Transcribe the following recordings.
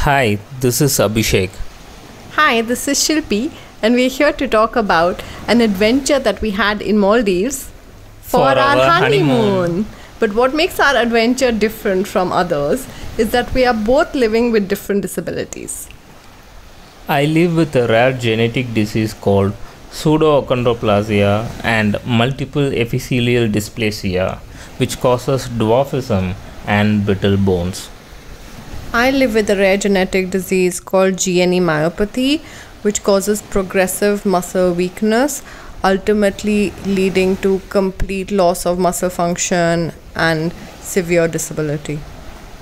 Hi, this is Abhishek. Hi, this is Shilpi, and we're here to talk about an adventure that we had in Maldives for our honeymoon. But what makes our adventure different from others is that we are both living with different disabilities. I live with a rare genetic disease called pseudoachondroplasia and multiple epithelial dysplasia, which causes dwarfism and brittle bones. I live with a rare genetic disease called GNE myopathy, which causes progressive muscle weakness, ultimately leading to complete loss of muscle function and severe disability.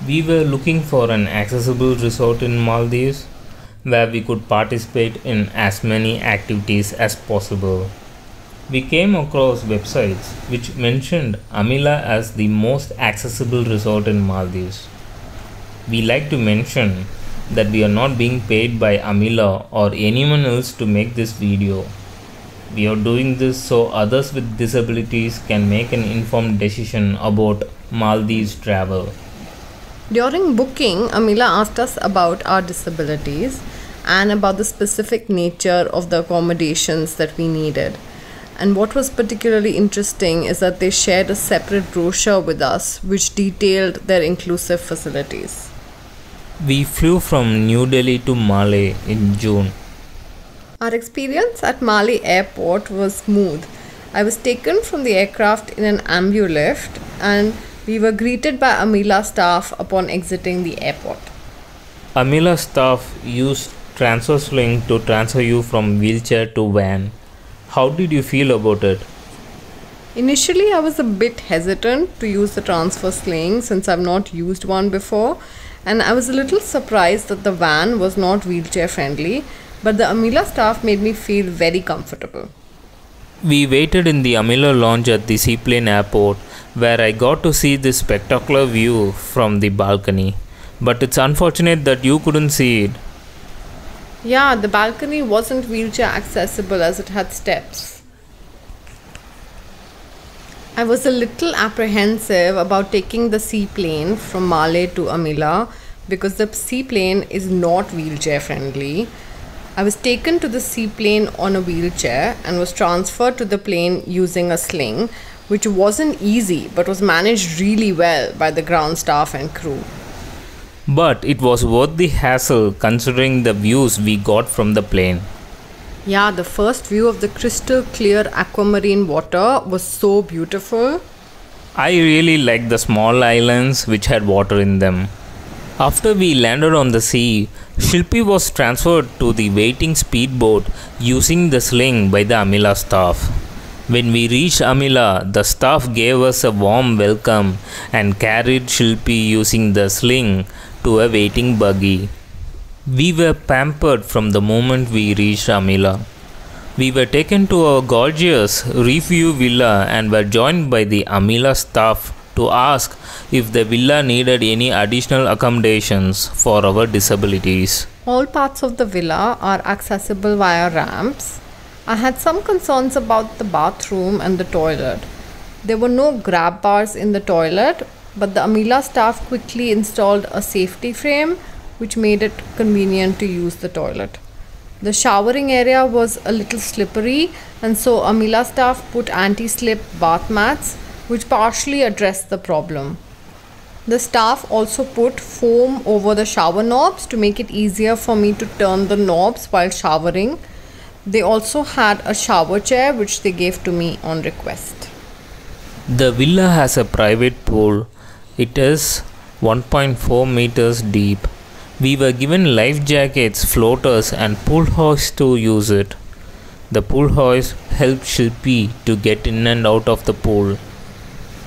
We were looking for an accessible resort in Maldives where we could participate in as many activities as possible. We came across websites which mentioned Amila as the most accessible resort in Maldives. We like to mention that we are not being paid by Amila or anyone else to make this video. We are doing this so others with disabilities can make an informed decision about Maldives travel. During booking, Amila asked us about our disabilities and about the specific nature of the accommodations that we needed. And what was particularly interesting is that they shared a separate brochure with us which detailed their inclusive facilities. We flew from New Delhi to Malé in June. Our experience at Malé airport was smooth. I was taken from the aircraft in an ambulift and we were greeted by Amila staff upon exiting the airport. Amila staff used transfer sling to transfer you from wheelchair to van. How did you feel about it? Initially, I was a bit hesitant to use the transfer sling since I've not used one before, and I was a little surprised that the van was not wheelchair friendly, but the Amila staff made me feel very comfortable. We waited in the Amila lounge at the seaplane airport where I got to see this spectacular view from the balcony. But it's unfortunate that you couldn't see it. Yeah, the balcony wasn't wheelchair accessible as it had steps. I was a little apprehensive about taking the seaplane from Malé to Amila because the seaplane is not wheelchair friendly. I was taken to the seaplane on a wheelchair and was transferred to the plane using a sling, which wasn't easy but was managed really well by the ground staff and crew. But it was worth the hassle considering the views we got from the plane. Yeah, the first view of the crystal clear aquamarine water was so beautiful. I really liked the small islands which had water in them. After we landed on the sea, Shilpi was transferred to the waiting speedboat using the sling by the Amila staff. When we reached Amila, the staff gave us a warm welcome and carried Shilpi using the sling to a waiting buggy. We were pampered from the moment we reached Amila. We were taken to a gorgeous reef view villa and were joined by the Amila staff to ask if the villa needed any additional accommodations for our disabilities. All parts of the villa are accessible via ramps. I had some concerns about the bathroom and the toilet. There were no grab bars in the toilet, but the Amila staff quickly installed a safety frame which made it convenient to use the toilet. The showering area was a little slippery, and so Amila staff put anti-slip bath mats which partially addressed the problem. The staff also put foam over the shower knobs to make it easier for me to turn the knobs while showering. They also had a shower chair which they gave to me on request. The villa has a private pool. It is 1.4 meters deep. We were given life jackets, floaters and pool hoists to use it. The pool hoist helped Shilpi to get in and out of the pool.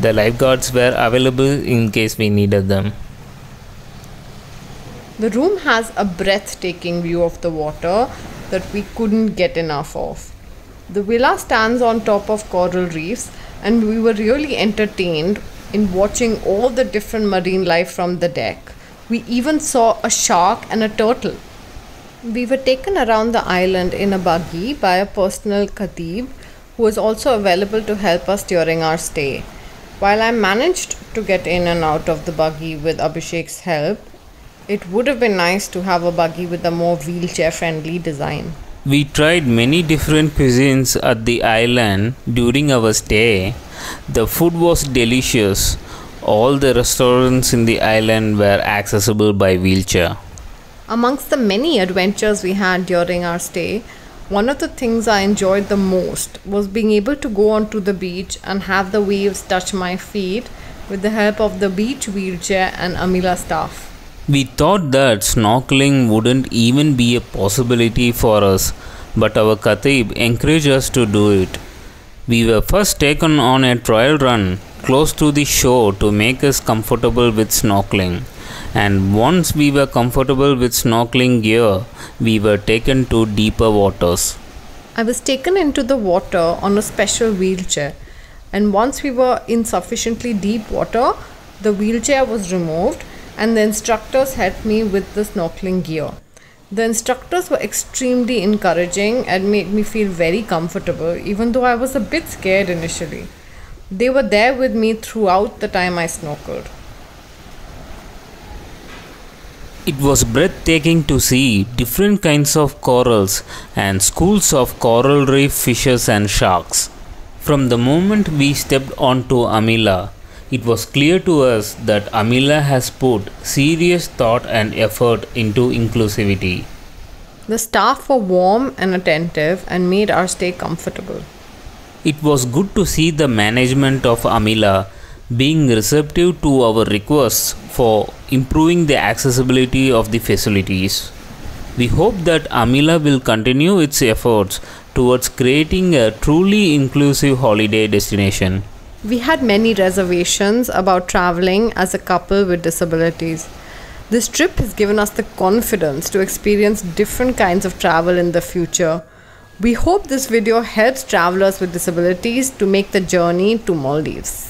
The lifeguards were available in case we needed them. The room has a breathtaking view of the water that we couldn't get enough of. The villa stands on top of coral reefs and we were really entertained in watching all the different marine life from the deck. We even saw a shark and a turtle. We were taken around the island in a buggy by a personal khatib who was also available to help us during our stay. While I managed to get in and out of the buggy with Abhishek's help, It would have been nice to have a buggy with a more wheelchair friendly design. We tried many different cuisines at the island during our stay. The food was delicious. All the restaurants in the island were accessible by wheelchair. Amongst the many adventures we had during our stay, one of the things I enjoyed the most was being able to go onto the beach and have the waves touch my feet with the help of the beach wheelchair and Amila staff. We thought that snorkeling wouldn't even be a possibility for us, but our Khatib encouraged us to do it. We were first taken on a trial run close to the shore to make us comfortable with snorkeling. And once we were comfortable with snorkeling gear, we were taken to deeper waters. I was taken into the water on a special wheelchair, and once we were in sufficiently deep water, the wheelchair was removed and the instructors helped me with the snorkeling gear. The instructors were extremely encouraging and made me feel very comfortable, even though I was a bit scared initially. They were there with me throughout the time I snorkeled. It was breathtaking to see different kinds of corals and schools of coral reef fishes and sharks. From the moment we stepped onto Amila, it was clear to us that Amila has put serious thought and effort into inclusivity. The staff were warm and attentive and made our stay comfortable. It was good to see the management of Amila being receptive to our requests for improving the accessibility of the facilities. We hope that Amila will continue its efforts towards creating a truly inclusive holiday destination. We had many reservations about traveling as a couple with disabilities. This trip has given us the confidence to experience different kinds of travel in the future. We hope this video helps travelers with disabilities to make the journey to Maldives.